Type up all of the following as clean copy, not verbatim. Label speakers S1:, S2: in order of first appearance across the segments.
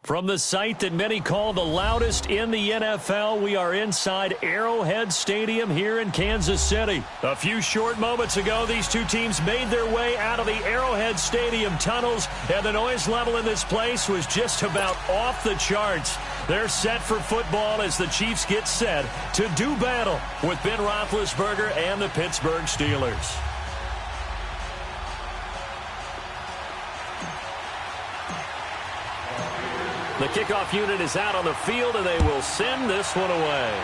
S1: From the site that many call the loudest in the NFL, we are inside Arrowhead Stadium here in Kansas City. A few short moments ago, these two teams made their way out of the Arrowhead Stadium tunnels, and the noise level in this place was just about off the charts. They're set for football as the Chiefs get set to do battle with Ben Roethlisberger and the Pittsburgh Steelers. The kickoff unit is out on the field, and they will send this one away.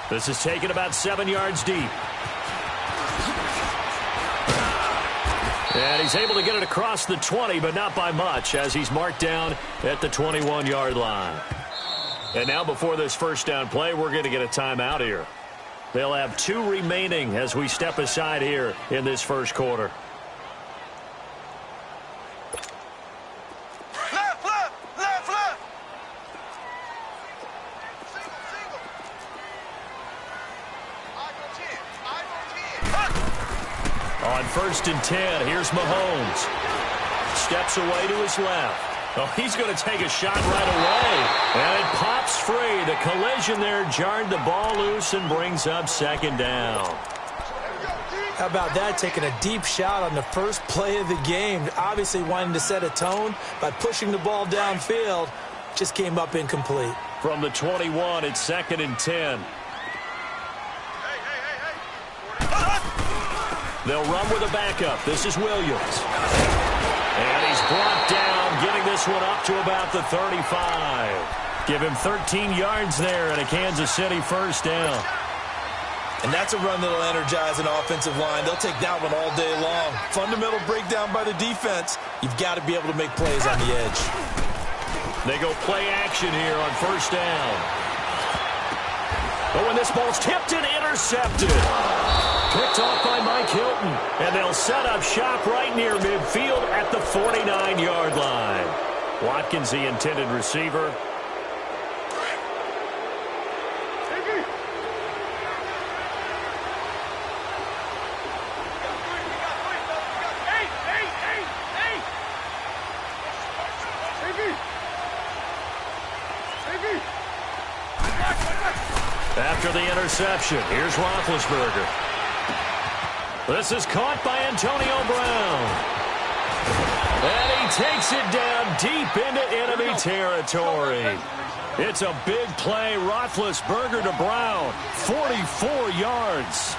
S1: This is taken about 7 yards deep. And he's able to get it across the 20, but not by much, as he's marked down at the 21-yard line. And now before this first down play, we're going to get a timeout here. They'll have 2 remaining as we step aside here in this first quarter. On 1st and 10, here's Mahomes. Steps away to his left. Oh, he's going to take a shot right away. And it pops free. The collision there jarred the ball loose and brings up 2nd down.
S2: How about that, taking a deep shot on the first play of the game. Obviously wanting to set a tone by pushing the ball downfield. Just came up incomplete.
S1: From the 21, it's 2nd and 10. They'll run with a backup. This is Williams. And he's brought down, getting this one up to about the 35. Give him 13 yards there and a Kansas City first down.
S2: And that's a run that'll energize an offensive line. They'll take that one all day long. Fundamental breakdown by the defense. You've got to be able to make plays on the edge.
S1: They go play action here on 1st down. But when this ball's tipped and intercepted. Picked off by Mike Hilton. And they'll set up shop right near midfield at the 49-yard line. Watkins, the intended receiver. After the interception, here's Roethlisberger. This is caught by Antonio Brown. And he takes it down deep into enemy territory. It's a big play. Roethlisberger to Brown. 44 yards.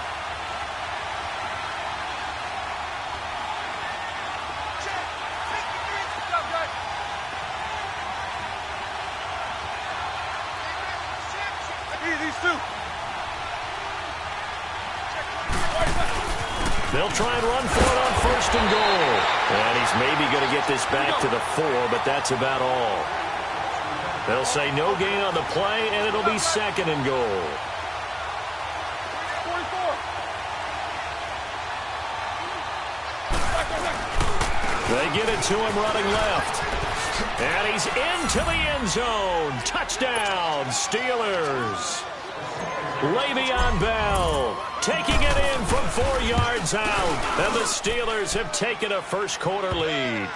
S1: They'll try and run for it on 1st and goal. And he's maybe going to get this back to the 4, but that's about all. They'll say no gain on the play, and it'll be 2nd and goal. They get it to him running left. And he's into the end zone. Touchdown, Steelers. Le'Veon Bell taking it in from 4 yards out. And the Steelers have taken a first quarter lead.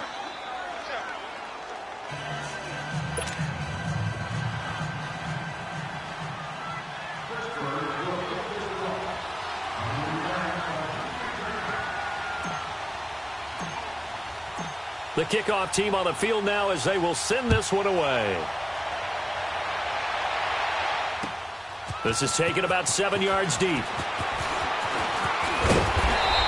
S1: The kickoff team on the field now as they will send this one away. This is taken about 7 yards deep.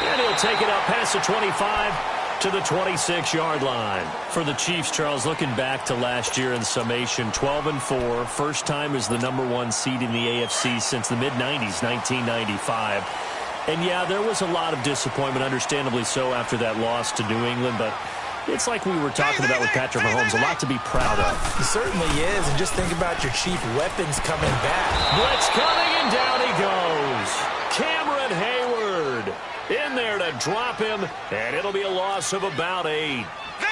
S1: And he'll take it up past the 25 to the 26-yard line. For the Chiefs, Charles, looking back to last year in summation, 12-4. First time as the #1 seed in the AFC since the mid-90s, 1995. And, yeah, there was a lot of disappointment, understandably so, after that loss to New England, but it's like we were talking about with Patrick Mahomes, a lot to be proud of.
S2: He certainly is, and just think about your chief weapons coming back.
S1: Blitz coming, and down he goes. Cameron Hayward in there to drop him, and it'll be a loss of about 8.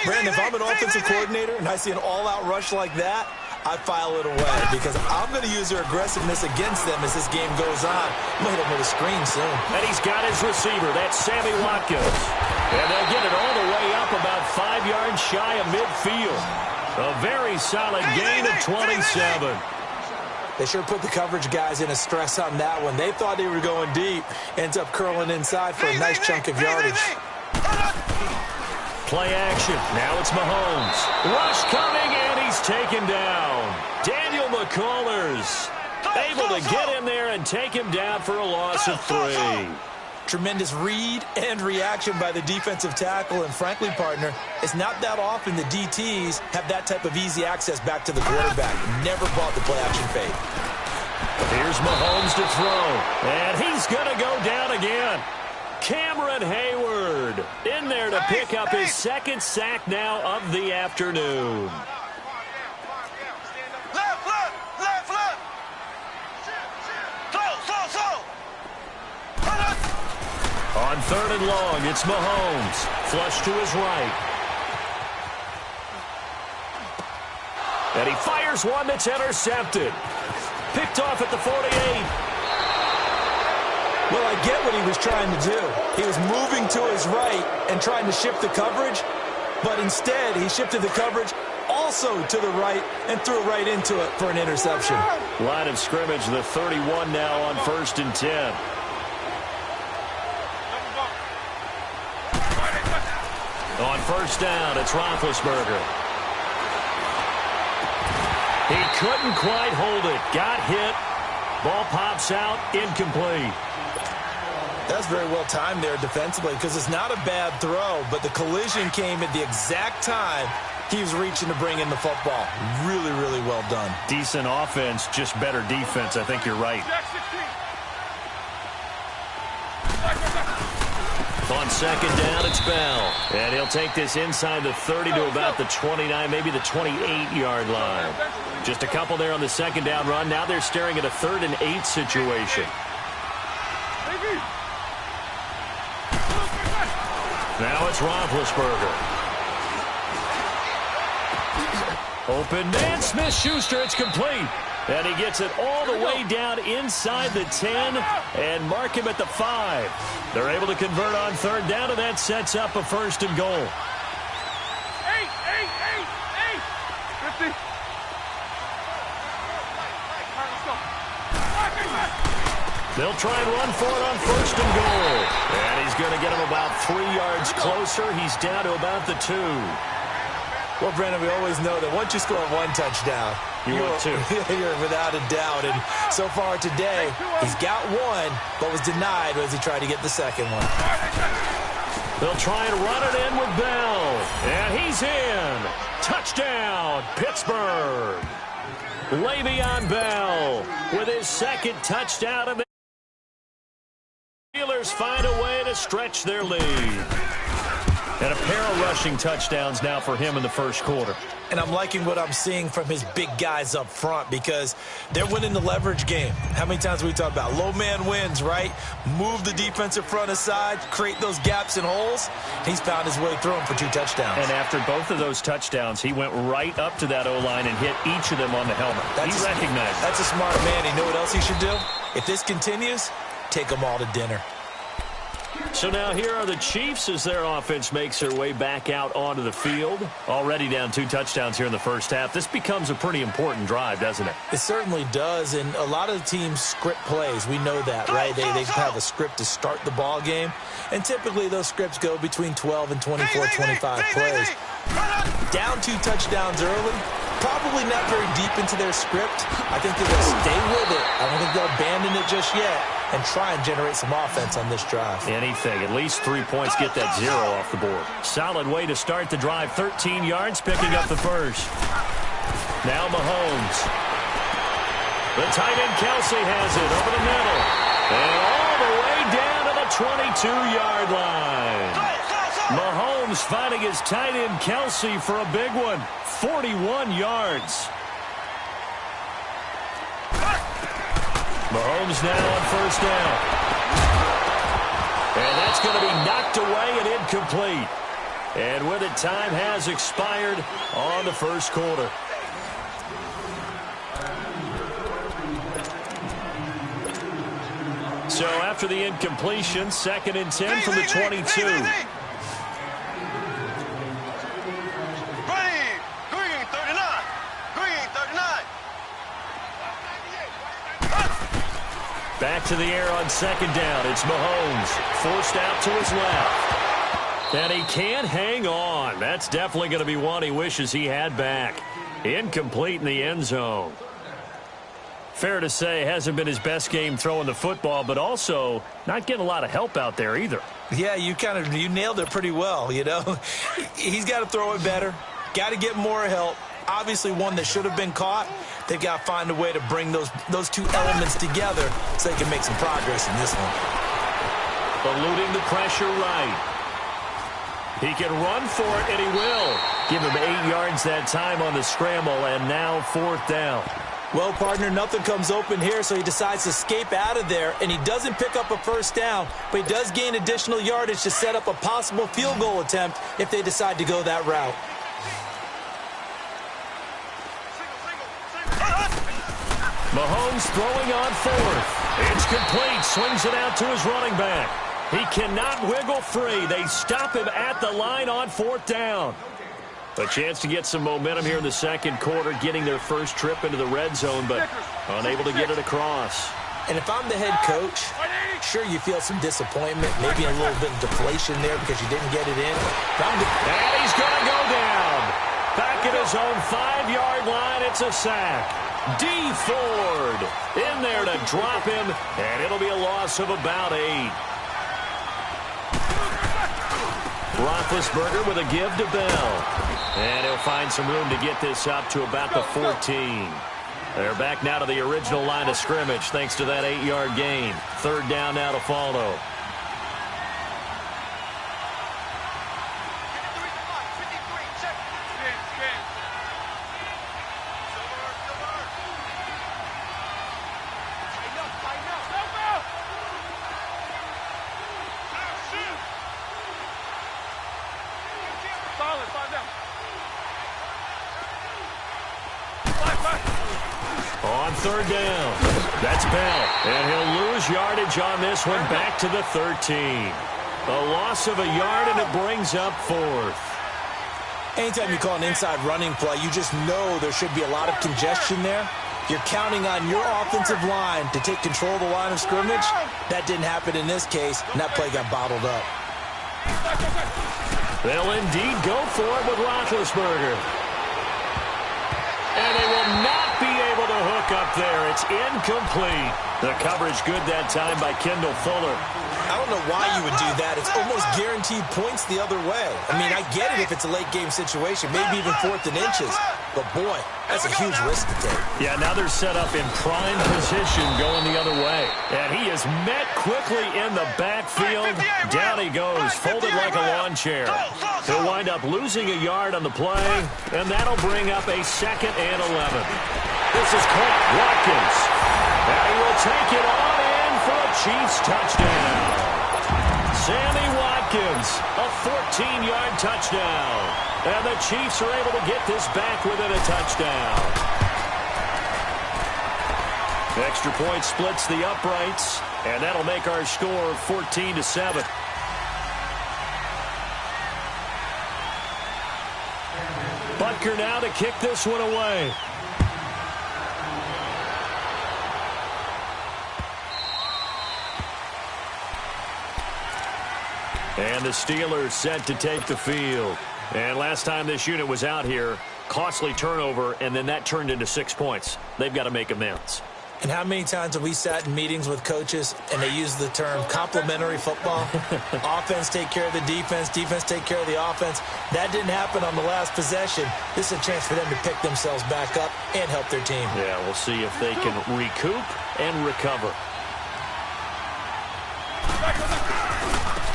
S2: Brandon, if I'm an offensive coordinator and I see an all-out rush like that, I file it away because I'm going to use their aggressiveness against them as this game goes on. I'm going to hit him with a screen soon.
S1: And he's got his receiver. That's Sammy Watkins. And they'll get it all the way up about 5 yards shy of midfield. A very solid gain of 27.
S2: They sure put the coverage guys in a stress on that one. They thought they were going deep. Ends up curling inside for a nice chunk of yardage.
S1: Play action. Now it's Mahomes. Rush coming, and he's taken down. Daniel McCullers able to get in there and take him down for a loss of 3.
S2: Tremendous read and reaction by the defensive tackle. And frankly, partner, it's not that often the DTs have that type of easy access back to the quarterback. Never bought the play action fade.
S1: Here's Mahomes to throw. And he's going to go down again. Cameron Hayward in there to pick up his second sack now of the afternoon. On 3rd and long, it's Mahomes. Flush to his right. And he fires one that's intercepted. Picked off at the 48.
S2: Well, I get what he was trying to do. He was moving to his right and trying to shift the coverage, but instead he shifted the coverage also to the right and threw right into it for an interception.
S1: Line of scrimmage, the 31 now on 1st and 10. On 1st down, it's Roethlisberger. He couldn't quite hold it. Got hit. Ball pops out, incomplete.
S2: That's very well timed there defensively because it's not a bad throw, but the collision came at the exact time he was reaching to bring in the football. Really, really well done.
S1: Decent offense, just better defense. I think you're right. On 2nd down, it's Bell. And he'll take this inside the 30 to about the 29, maybe the 28-yard line. Just a couple there on the 2nd down run. Now they're staring at a 3rd and 8 situation. Now it's Roethlisberger. Open man, Smith-Schuster, it's complete. And he gets it all the way down inside the 10 and mark him at the 5. They're able to convert on 3rd down, and that sets up a 1st and goal.
S3: 50.
S1: They'll try and run for it on 1st and goal. And he's going to get him about 3 yards closer. He's down to about the 2.
S2: Well, Brandon, we always know that once you score 1 touchdown,
S1: you're
S2: without a doubt. And so far today, he's got 1, but was denied as he tried to get the 2nd one.
S1: They'll try and run it in with Bell. And he's in. Touchdown, Pittsburgh. Le'Veon Bell with his 2nd touchdown. And the Steelers find a way to stretch their lead. And a pair of rushing touchdowns now for him in the 1st quarter.
S2: And I'm liking what I'm seeing from his big guys up front because they're winning the leverage game. How many times we talk about low man wins, right? Move the defensive front aside, create those gaps and holes. He's found his way through them for 2 touchdowns.
S1: And after both of those touchdowns, he went right up to that O-line and hit each of them on the helmet. He recognized it.
S2: That's a smart man. You know what else he should do? If this continues, take them all to dinner.
S1: So now here are the Chiefs as their offense makes their way back out onto the field. Already down 2 touchdowns here in the 1st half. This becomes a pretty important drive, doesn't it? It
S2: certainly does, and a lot of the teams script plays. We know that, right? They have a script to start the ball game, and typically those scripts go between 12 and 24, 25 plays. Down 2 touchdowns early, probably not very deep into their script. I think they're going to stay with it. I don't think they'll abandon it just yet and try and generate some offense on this drive.
S1: Anything. At least 3 points, get that 0 off the board. Solid way to start the drive. 13 yards, picking up the 1st. Now Mahomes. The tight end Kelsey has it over the middle. And all the way down to the 22-yard line. Mahomes finding his tight end Kelsey for a big one. 41 yards. Mahomes now on 1st down. And that's going to be knocked away and incomplete. And with it, time has expired on the 1st quarter. So after the incompletion, 2nd and 10 from the 22. Back to the air on 2nd down. It's Mahomes, forced out to his left. And he can't hang on. That's definitely going to be one he wishes he had back. Incomplete in the end zone. Fair to say, hasn't been his best game throwing the football, but also not getting a lot of help out there either.
S2: Yeah, you nailed it pretty well, you know. He's got to throw it better. Got to get more help. Obviously one that should have been caught. They've got to find a way to bring those two elements together so they can make some progress in this one.
S1: Eluding the pressure right. He can run for it, and he will. Give him 8 yards that time on the scramble, and now 4th down.
S2: Well, partner, nothing comes open here, so he decides to escape out of there, and he doesn't pick up a 1st down, but he does gain additional yardage to set up a possible field goal attempt if they decide to go that route.
S1: Mahomes throwing on 4th. It's complete. Swings it out to his running back. He cannot wiggle free. They stop him at the line on 4th down. A chance to get some momentum here in the 2nd quarter, getting their first trip into the red zone, but unable to get it across.
S2: And if I'm the head coach, sure, you feel some disappointment, maybe a little bit of deflation there because you didn't get it in.
S1: And he's going to go down. Back at his own 5-yard line, it's a sack. D. Ford in there to drop him, and it'll be a loss of about 8. Roethlisberger with a give to Bell. And he'll find some room to get this up to about the 14. They're back now to the original line of scrimmage thanks to that 8-yard gain. 3rd down now to follow. On 3rd down, that's Bell, and he'll lose yardage on this one back to the 13. A loss of a yard, and it brings up 4th.
S2: Anytime you call an inside running play, you just know there should be a lot of congestion there. You're counting on your offensive line to take control of the line of scrimmage. That didn't happen in this case, and that play got bottled up.
S1: They'll indeed go for it with Roethlisberger. And they will not be able to hook up there. It's incomplete. The coverage good that time by Kendall Fuller.
S2: I don't know why you would do that. It's almost guaranteed points the other way. I mean, I get it if it's a late game situation, maybe even 4th and inches. But, boy, that's a huge risk to take.
S1: Yeah, now they're set up in prime position going the other way. And he is met quickly in the backfield. Down he goes, folded like a lawn chair. He'll wind up losing a yard on the play, and that'll bring up a 2nd and 11. This is caught. Watkins. And he will take it on in for a Chiefs touchdown. Sammy Watkins, a 14-yard touchdown. And the Chiefs are able to get this back within a touchdown. Extra point splits the uprights, and that'll make our score 14-7. Butker now to kick this one away. And the Steelers set to take the field. And last time this unit was out here, costly turnover, and then that turned into 6 points. They've got to make amends.
S2: And how many times have we sat in meetings with coaches and they use the term complementary football? Offense take care of the defense, defense take care of the offense. That didn't happen on the last possession. This is a chance for them to pick themselves back up and help their team.
S1: Yeah, we'll see if they can recoup and recover.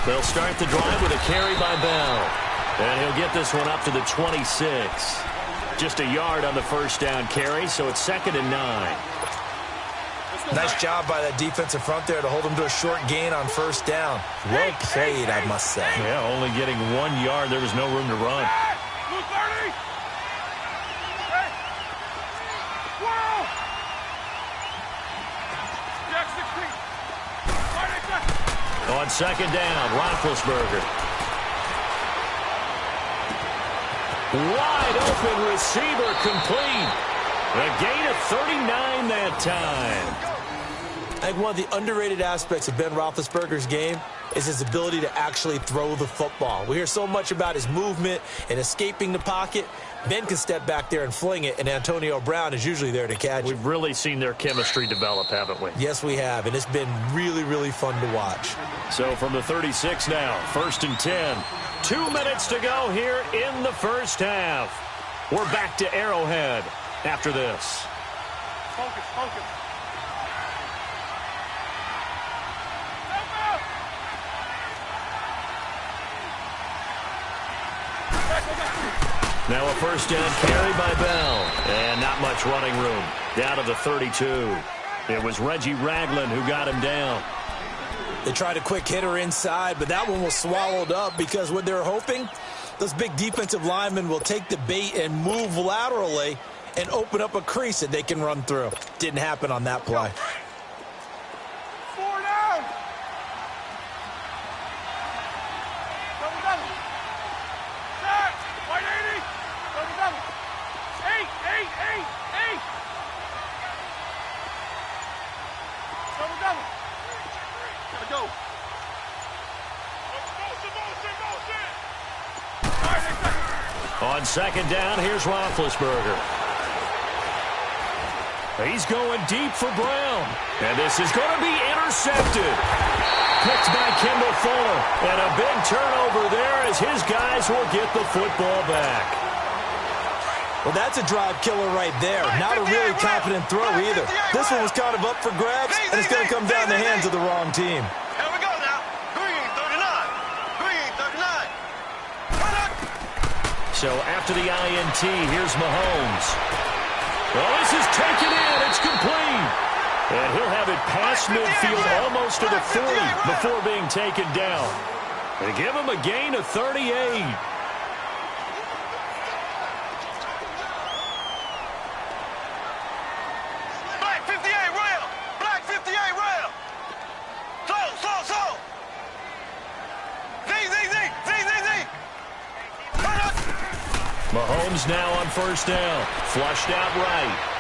S1: They'll start the drive with a carry by Bell. And he'll get this one up to the 26. Just a yard on the 1st down carry, so it's 2nd and 9.
S2: Nice job by that defensive front there to hold him to a short gain on 1st down. Well played, I must say.
S1: Yeah, only getting 1 yard. There was no room to run. On second down, Roethlisberger. Wide open receiver complete. A gain of 39 that time.
S2: I think one of the underrated aspects of Ben Roethlisberger's game is his ability to actually throw the football. We hear so much about his movement and escaping the pocket. Ben can step back there and fling it, and Antonio Brown is usually there to catch it.
S1: We've really seen their chemistry develop, haven't we?
S2: Yes, we have, and it's been really, really fun to watch.
S1: So from the 36 now, 1st and 10. 2 minutes to go here in the first half. We're back to Arrowhead after this.
S3: Focus, focus.
S1: Now a first down carry by Bell. And not much running room. Down to the 32. It was Reggie Ragland who got him down.
S2: They tried a quick hitter inside, but that one was swallowed up because what they're hoping, those big defensive linemen will take the bait and move laterally and open up a crease that they can run through. Didn't happen on that play.
S3: 4 down. Double, double. Set. White 80. Double, double. 8, 8, 8, 8. Double, double. Gotta go. Motion, motion, motion. All right, next second.
S1: On second down, here's Roethlisberger. He's going deep for Brown. And this is going to be intercepted. Picked by Kendall Fuller. And a big turnover there as his guys will get the football back.
S2: Well, that's a drive killer right there. Not a really confident throw either. This one was kind of up for grabs, and it's going to come down the hands of the wrong team.
S3: Here we go now. Green 39. Green 39.
S1: So after the INT, here's Mahomes. Well, this is taken in. It's complete. And he'll have it past midfield almost to the 40 before being taken down. They give him a gain of 38.
S3: Black 58 rail. Black 58 rail. Slow. Z.
S1: Mahomes now on first down. Flushed out right.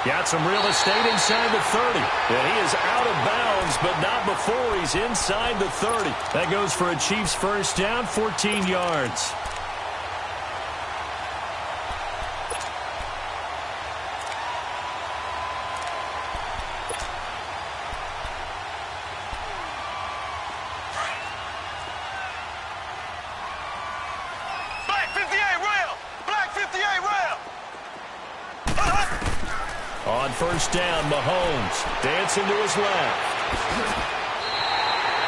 S1: Got some real estate inside the 30. And he is out of bounds, but not before he's inside the 30. That goes for a Chiefs first down, 14 yards.
S3: Black 58 rail. Black 58 rail.
S1: On first down, Mahomes dancing to his left.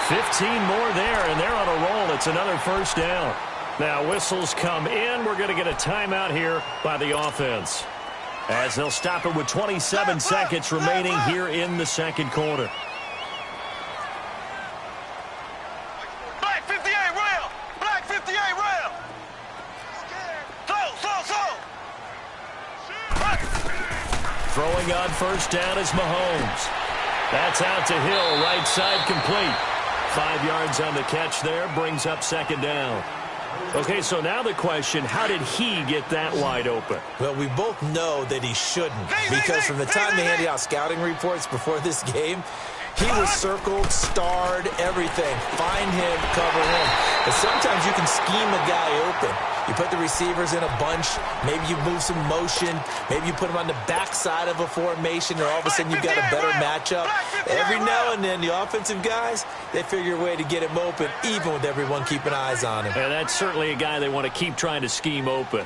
S1: 15 more there, and they're on a roll. It's another first down. Now whistles come in. We're going to get a timeout here by the offense, as they'll stop it with 27 seconds remaining here in the second quarter.
S3: Black 58 rail. Black 58 rail. Slow.
S1: Throwing on first down is Mahomes. That's out to Hill, right side complete. 5 yards on the catch there, brings up second down. Okay, so now the question, how did he get that wide open?
S2: Well, we both know that he shouldn't, because from the time they handed out scouting reports before this game, he was circled, starred, everything. Find him, cover him. But sometimes you can scheme a guy open. You put the receivers in a bunch. Maybe you move some motion. Maybe you put them on the backside of a formation, and all of a sudden you've got a better matchup. Every now and then, the offensive guys, they figure a way to get him open, even with everyone keeping eyes on him.
S1: And that's certainly a guy they want to keep trying to scheme open.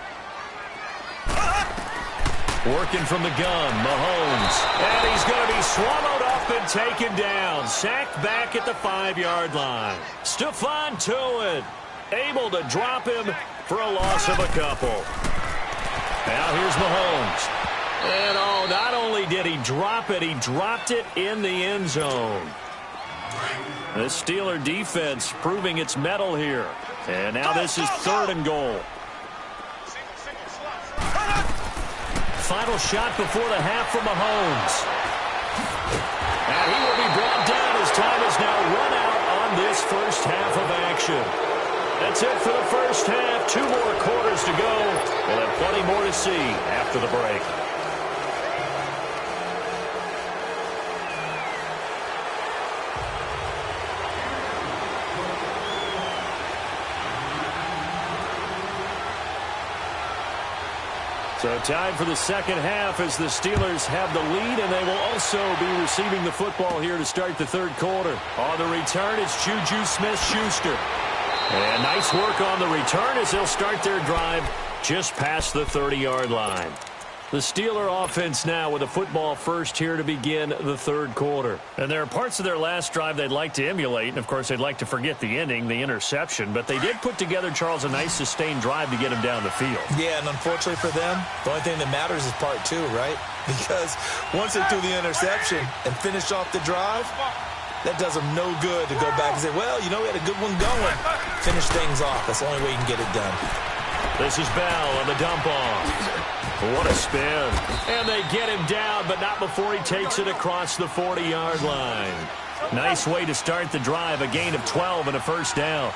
S1: Working from the gun, Mahomes. And he's going to be swallowed up and taken down. Sacked back at the 5-yard line. Stephon Tuitt able to drop him for a loss of a couple. Now here's Mahomes. And not only did he drop it, he dropped it in the end zone. The Steeler defense proving its mettle here. And now this is 3rd and goal. Final shot before the half for Mahomes. And he will be brought down Plenty more to see after the break. So time for the second half as the Steelers have the lead, and they will also be receiving the football here to start the third quarter. On the return, it's Juju Smith-Schuster. And nice work on the return as they'll start their drive just past the 30-yard line. The Steeler offense now with a football first here to begin the third quarter. And there are parts of their last drive they'd like to emulate, and of course they'd like to forget the ending, the interception, but they did put together, Charles, a nice sustained drive to get him down the field.
S2: Yeah, and unfortunately for them, the only thing that matters is part two, right? Because once they threw the interception and finished off the drive, that does them no good to go back and say, well, you know, we had a good one going. Finish things off. That's the only way you can get it done.
S1: This is Bell on the dump off. What a spin. And they get him down, but not before he takes it across the 40-yard line. Nice way to start the drive, a gain of 12 and a first down.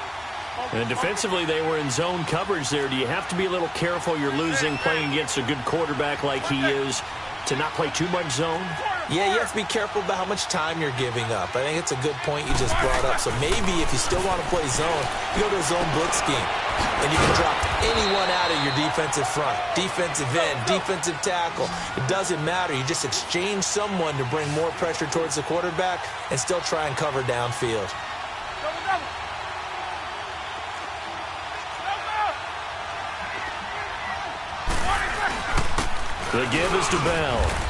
S1: And defensively, they were in zone coverage there. Do you have to be a little careful? You're losing, playing against a good quarterback like he is, to not play too much zone?
S2: Yeah, you have to be careful about how much time you're giving up. I think it's a good point you just brought up. So maybe if you still want to play zone, you go to a zone blitz scheme. And you can drop anyone out of your defensive front, defensive end, defensive tackle. It doesn't matter. You just exchange someone to bring more pressure towards the quarterback and still try and cover downfield.
S1: The give is to Bell.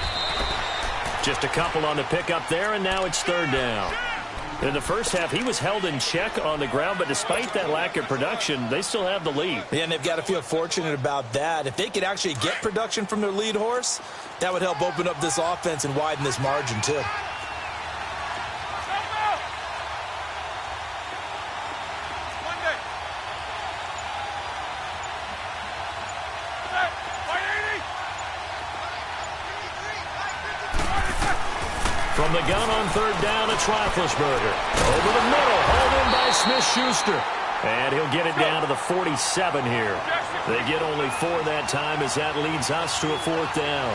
S1: Just a couple on the pickup there, and now it's third down. In the first half, he was held in check on the ground, but despite that lack of production, they still have the lead.
S2: Yeah, and they've got to feel fortunate about that. If they could actually get production from their lead horse, that would help open up this offense and widen this margin, too.
S1: From the gun on third down, it's Roethlisberger. Over the middle, hauled in by Smith-Schuster. And he'll get it down to the 47 here. They get only 4 that time as that leads us to a fourth down.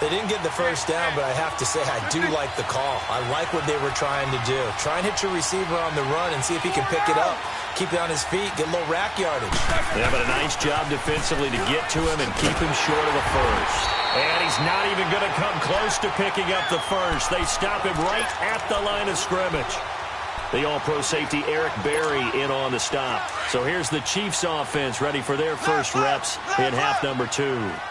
S2: They didn't get the first down, but I have to say I do like the call. I like what they were trying to do. Try and hit your receiver on the run and see if he can pick it up. Keep it on his feet, get a little rack yardage.
S1: Yeah, but a nice job defensively to get to him and keep him short of a first. And he's not even going to come close to picking up the first. They stop him right at the line of scrimmage. The all-pro safety Eric Berry in on the stop. So here's the Chiefs offense ready for their first reps in half number 2.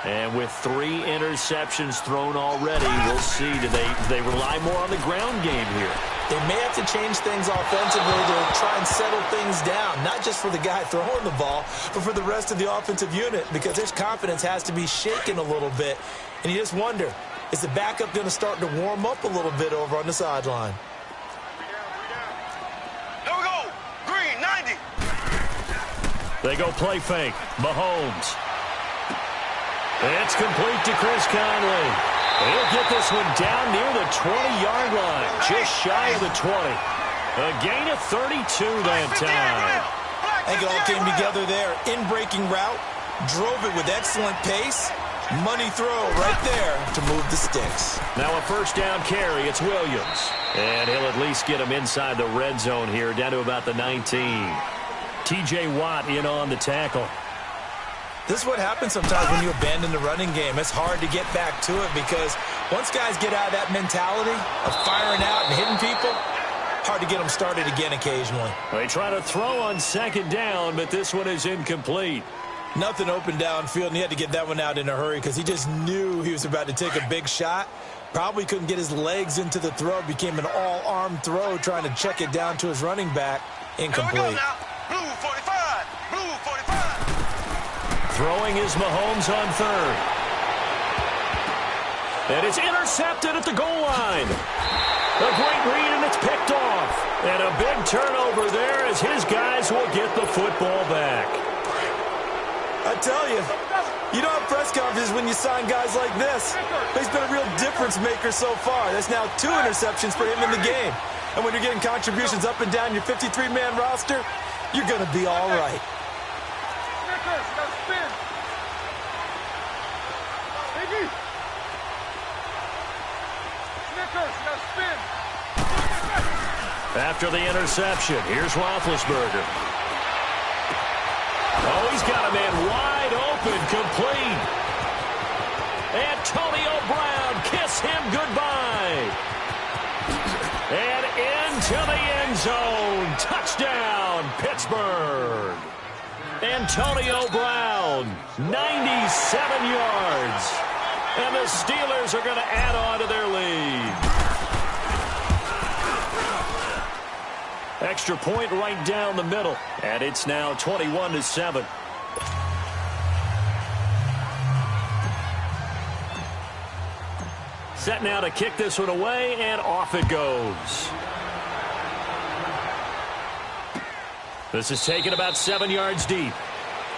S1: And with 3 interceptions thrown already, we'll see. Do they rely more on the ground game here?
S2: They may have to change things offensively to try and settle things down, not just for the guy throwing the ball, but for the rest of the offensive unit, because his confidence has to be shaken a little bit. And you just wonder, is the backup going to start to warm up a little bit over on the sideline?
S3: Here we go. Green, 90.
S1: They go play fake. Mahomes. It's complete to Chris Conley. He'll get this one down near the 20-yard line, just shy of the 20. A gain of 32 that time.
S2: I think it all came together there. In-breaking route, drove it with excellent pace. Money throw right there to move the sticks.
S1: Now a first down carry. It's Williams. And he'll at least get him inside the red zone here, down to about the 19. T.J. Watt in on the tackle.
S2: This is what happens sometimes when you abandon the running game. It's hard to get back to it because once guys get out of that mentality of firing out and hitting people, hard to get them started again occasionally.
S1: They try to throw on second down, but this one is incomplete.
S2: Nothing open downfield, and he had to get that one out in a hurry because he just knew he was about to take a big shot. Probably couldn't get his legs into the throw. Became an all-arm throw trying to check it down to his running back. Incomplete.
S3: Here we go now. Blue 45. Blue 45.
S1: Throwing is Mahomes on third. And it's intercepted at the goal line. A great read, and it's picked off. And a big turnover there as his guys will get the football back.
S2: I tell you, you don't have press conferences when you sign guys like this. He's been a real difference maker so far. That's now 2 interceptions for him in the game. And when you're getting contributions up and down your 53-man roster, you're going to be all right.
S1: After the interception, here's Roethlisberger. Oh, he's got a man wide open, complete. Antonio Brown, kiss him goodbye. And into the end zone. Touchdown, Pittsburgh. Antonio Brown, 97 yards. And the Steelers are going to add on to their lead. Extra point right down the middle. And it's now 21-7. Set now to kick this one away, and off it goes. This is taken about 7 yards deep.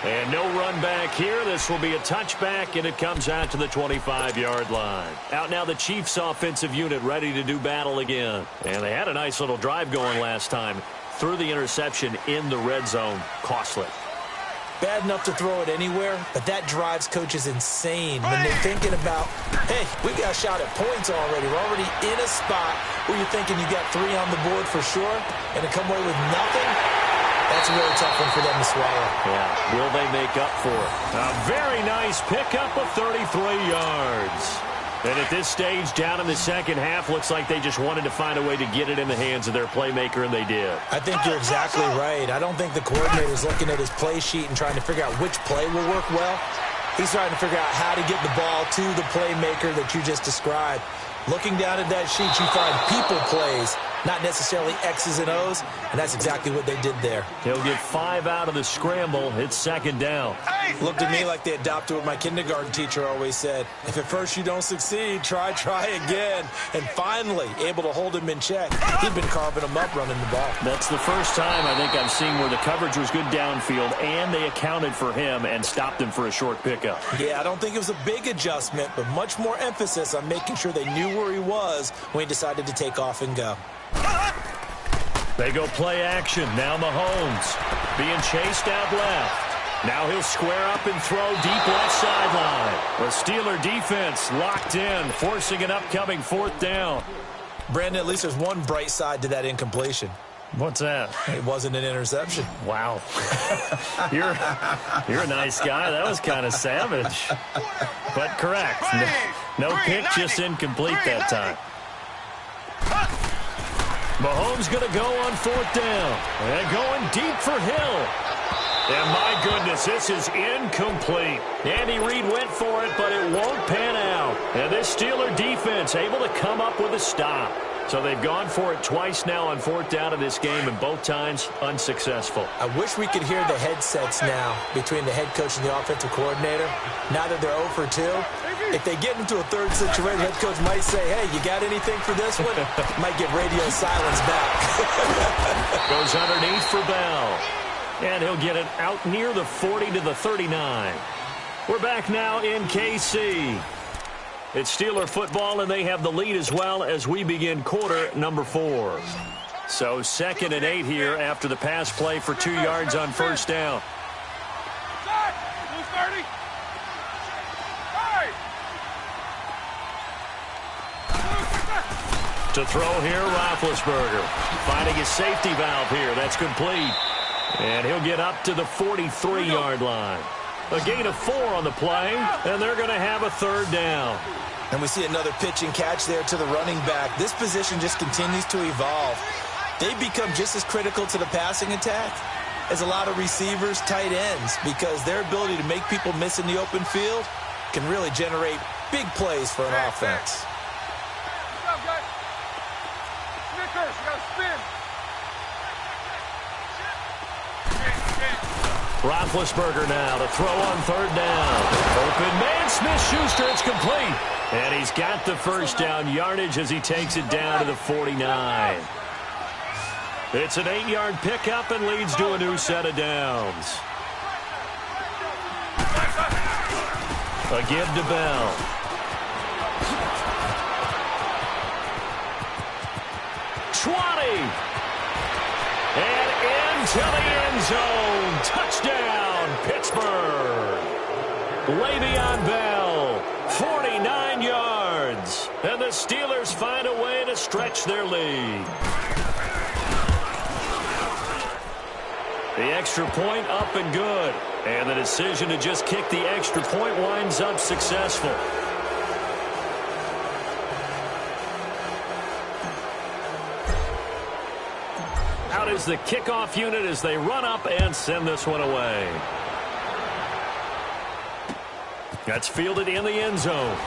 S1: And no run back here. This will be a touchback, and it comes out to the 25-yard line. Out now the Chiefs' offensive unit ready to do battle again. And they had a nice little drive going last time. Threw the interception in the red zone. Costly.
S2: Bad enough to throw it anywhere, but that drives coaches insane when they're thinking about, hey, we got a shot at points already. We're already in a spot where you're thinking you got 3 on the board for sure, and to come away with nothing, that's a really tough one for them to swallow.
S1: Yeah, will they make up for it? A very nice pickup of 33 yards. And at this stage, down in the second half, looks like they just wanted to find a way to get it in the hands of their playmaker, and they did.
S2: I think you're exactly right. I don't think the coordinator's looking at his play sheet and trying to figure out which play will work well. He's trying to figure out how to get the ball to the playmaker that you just described. Looking down at that sheet, you find people plays, not necessarily X's and O's, and that's exactly what they did there.
S1: He'll get 5 out of the scramble. It's second down.
S2: Looked at me like they adopted what my kindergarten teacher always said. If at first you don't succeed, try again. And finally, able to hold him in check. He'd been carving him up running the ball.
S1: That's the first time I think I've seen where the coverage was good downfield, and they accounted for him and stopped him for a short pickup.
S2: Yeah, I don't think it was a big adjustment, but much more emphasis on making sure they knew where he was when he decided to take off and go.
S1: They go play action. Now Mahomes being chased out left. Now he'll square up and throw deep left sideline. The Steeler defense locked in, forcing an upcoming 4th down.
S2: Brandon, at least there's one bright side to that incompletion.
S1: What's that?
S2: It wasn't an interception.
S1: Wow. You're a nice guy. That was kind of savage. But correct. No pick, just incomplete that time. Mahomes going to go on 4th down. And going deep for Hill. And my goodness, this is incomplete. Andy Reid went for it, but it won't pan out. And this Steeler defense able to come up with a stop. So they've gone for it twice now on 4th down in this game, and both times unsuccessful.
S2: I wish we could hear the headsets now between the head coach and the offensive coordinator. Now that they're 0 for 2, if they get into a third situation, the head coach might say, hey, you got anything for this one? Might get radio silence back.
S1: Goes underneath for Bell. And he'll get it out near the 40 to the 39. We're back now in KC. It's Steeler football, and they have the lead as well as we begin quarter number 4. So 2nd and 8 here after the pass play for 2 yards on 1st down. To throw here, Roethlisberger. Finding his safety valve here. That's complete. And he'll get up to the 43-yard line. A gain of 4 on the play, and they're going to have a 3rd down.
S2: And we see another pitch and catch there to the running back. This position just continues to evolve. They become just as critical to the passing attack as a lot of receivers, tight ends, because their ability to make people miss in the open field can really generate big plays for an offense.
S1: Roethlisberger now to throw on 3rd down. Open man, Smith-Schuster, it's complete. And he's got the 1st down yardage as he takes it down to the 49. It's an 8-yard pickup and leads to a new set of downs. A give to Bell. And into the end zone. Touchdown, Pittsburgh. Le'Veon Bell, 49 yards. And the Steelers find a way stretch their lead. The extra point up and good. And the decision to just kick the extra point winds up successful. Out is the kickoff unit as they run up and send this one away. That's fielded in the end zone.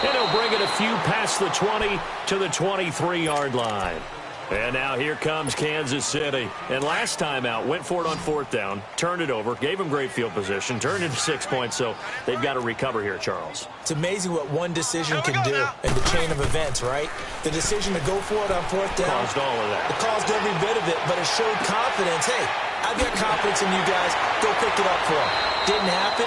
S1: And he'll bring it a few past the 20 to the 23-yard line. And now here comes Kansas City. And last time out, went for it on 4th down, turned it over, gave them great field position, turned into 6 points, so they've got to recover here, Charles.
S2: It's amazing what one decision can do in the chain of events, right? The decision to go for it on 4th down.
S1: Caused all of that.
S2: It caused every bit of it, but it showed confidence. Hey, I've got confidence in you guys. Go pick it up for them. Didn't happen.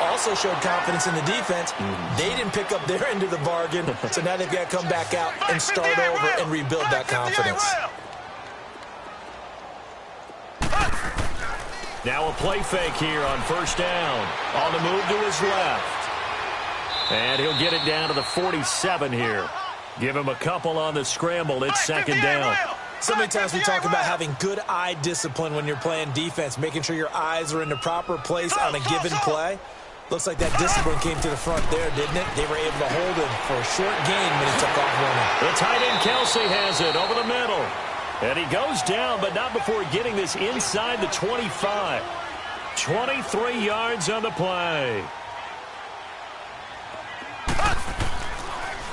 S2: Also showed confidence in the defense. They didn't pick up their end of the bargain, so now they've got to come back out and start over and rebuild that confidence.
S1: Now a play fake here on 1st down. On the move to his left. And he'll get it down to the 47 here. Give him a couple on the scramble. It's 2nd down.
S2: So many times we talk about having good eye discipline when you're playing defense, making sure your eyes are in the proper place on a given play. Looks like that discipline came to the front there, didn't it? They were able to hold him for a short gain when he took off running.
S1: The tight end Kelsey has it over the middle. And he goes down, but not before getting this inside the 25. 23 yards on the play.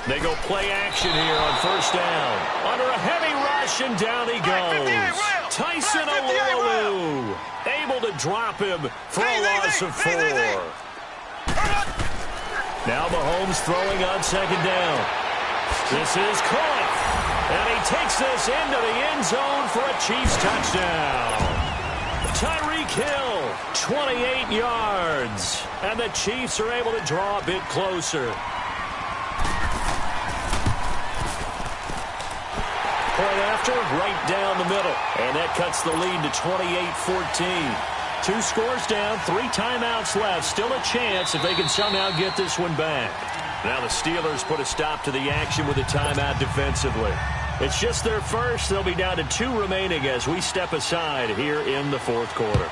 S1: They go play action here on 1st down. Under a heavy rush, and down he goes. Tyson Alualu able to drop him for a loss of 4. Now Mahomes throwing on 2nd down. This is caught. And he takes this into the end zone for a Chiefs touchdown. Tyreek Hill, 28 yards. And the Chiefs are able to draw a bit closer. Point after, right down the middle. And that cuts the lead to 28-14. 2 scores down, 3 timeouts left. Still a chance if they can somehow get this one back. Now the Steelers put a stop to the action with a timeout defensively. It's just their first. They'll be down to 2 remaining as we step aside here in the 4th quarter.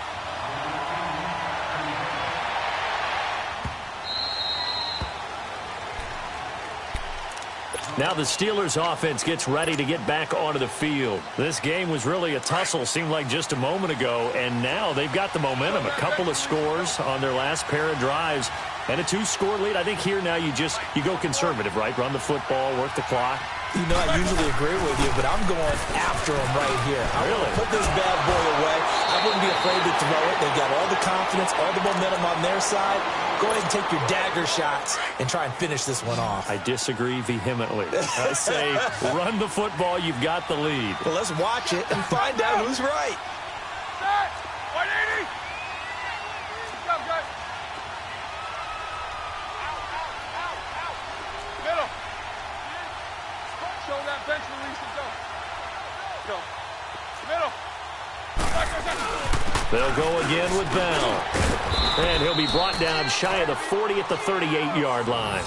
S1: Now the Steelers offense gets ready to get back onto the field. This game was really a tussle, seemed like just a moment ago, and now they've got the momentum. A couple of scores on their last pair of drives and a 2-score lead. I think here now you go conservative, right? Run the football, work the clock.
S2: You know, I usually agree with you, but I'm going after him right here. I'm going to put this bad boy away. I wouldn't be afraid to throw it. They've got all the confidence, all the momentum on their side. Go ahead and take your dagger shots and try and finish this one off.
S1: I disagree vehemently. I say run the football. You've got the lead.
S2: Well, let's watch it and find out who's right.
S3: 180. Middle. Show that bench release and go. Go. Middle.
S1: They'll go again with Bell. And he'll be brought down shy of the 40 at the 38-yard line.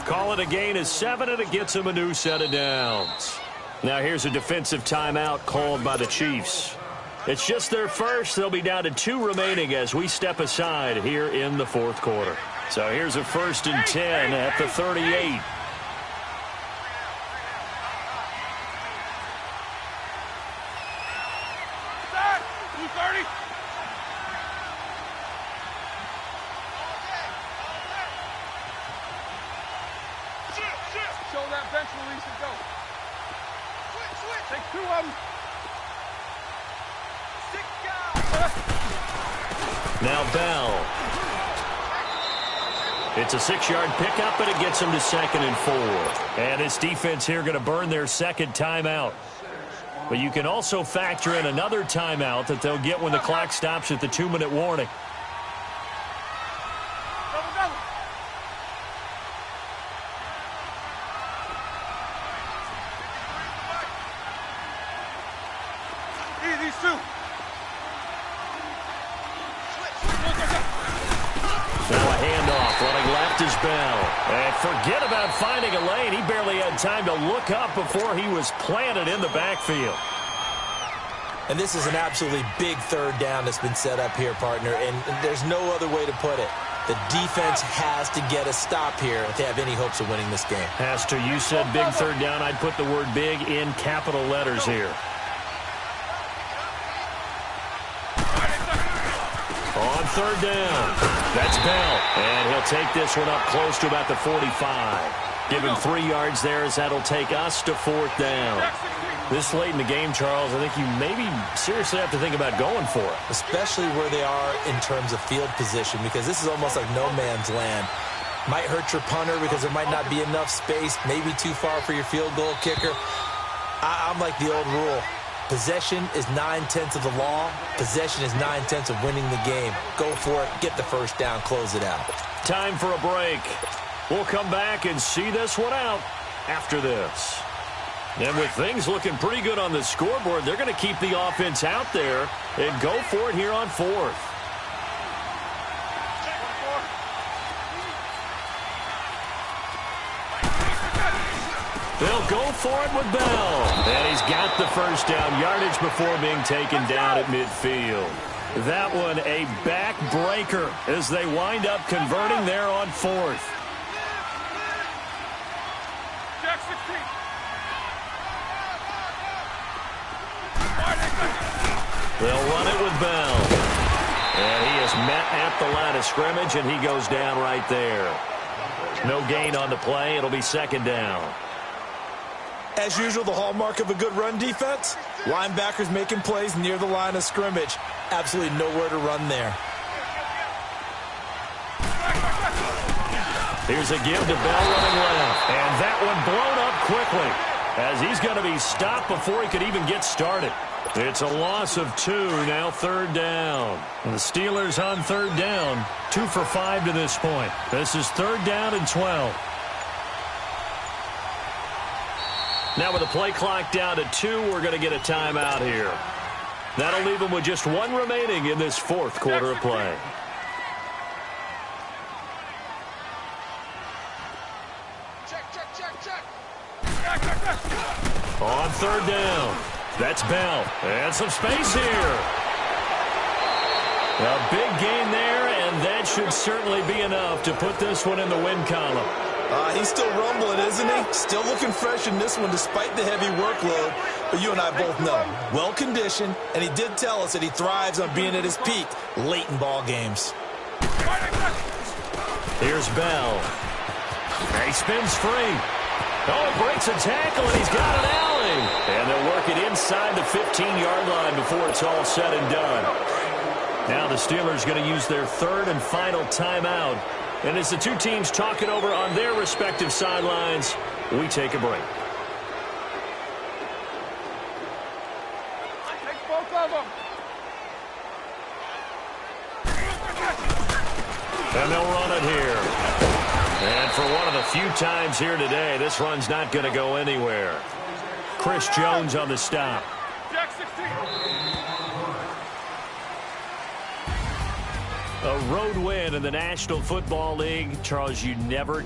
S1: Call it a gain of 7, and it gets him a new set of downs. Now here's a defensive timeout called by the Chiefs. It's just their first. They'll be down to 2 remaining as we step aside here in the 4th quarter. So here's a 1st and 10 at the 38.
S3: Show that bench release and go. Switch. Take 2 of them. 6 guys.
S1: Now Bell. It's a 6-yard pickup, and it gets him to 2nd and 4. And this defense here going to burn their 2nd timeout. But you can also factor in another timeout that they'll get when the clock stops at the 2-minute warning.
S3: These 2.
S1: Now a handoff, running left is Bell. And forget about finding a lane. He barely had time to look up before he was planted in the backfield.
S2: And this is an absolutely big third down that's been set up here, partner, and there's no other way to put it. The defense has to get a stop here if they have any hopes of winning this game.
S1: Has to. You said big third down. I'd put the word big in capital letters here. On third down, that's Bell. And he'll take this one up close to about the 45. Give him 3 yards there as that'll take us to fourth down. This late in the game, Charles, I think you maybe seriously have to think about going for it.
S2: Especially where they are in terms of field position, because this is almost like no man's land. Might hurt your punter because there might not be enough space, maybe too far for your field goal kicker. I'm like the old rule. Possession is 9/10 of the law. Possession is 9/10 of winning the game. Go for it. Get the first down. Close it out.
S1: Time for a break. We'll come back and see this one out after this. And with things looking pretty good on the scoreboard, they're going to keep the offense out there and go for it here on fourth. They'll go for it with Bell. And he's got the first down yardage before being taken down at midfield. That one a backbreaker as they wind up converting there on fourth. They'll run it with Bell. And he is met at the line of scrimmage, and he goes down right there. No gain on the play. It'll be second down.
S2: As usual, the hallmark of a good run defense, linebackers making plays near the line of scrimmage. Absolutely nowhere to run there.
S1: Here's a give to Bell running left. And that one blown up quickly as he's going to be stopped before he could even get started. It's a loss of 2, now third down. And the Steelers on third down, 2 for 5 to this point. This is third down and 12. Now with the play clock down to 2, we're going to get a timeout here. That'll leave them with just 1 remaining in this fourth quarter of play. On third down, that's Bell. And some space here. A big gain there, and that should certainly be enough to put this one in the win column.
S2: He's still rumbling, isn't he? Still looking fresh in this one despite the heavy workload. But you and I both know, well-conditioned, and he did tell us that he thrives on being at his peak late in ball games.
S1: Here's Bell. And he spins free. Oh, it breaks a tackle, and he's got an alley. And they'll work it inside the 15-yard line before it's all said and done. Now the Steelers going to use their third and final timeout. And as the two teams talk it over on their respective sidelines, we take a break.
S3: Take both of them.
S1: And they'll run it here. And for one of the few times here today, this run's not going to go anywhere. Chris Jones on the stop.
S3: Jack 16.
S1: A road win in the National Football League. Charles, you never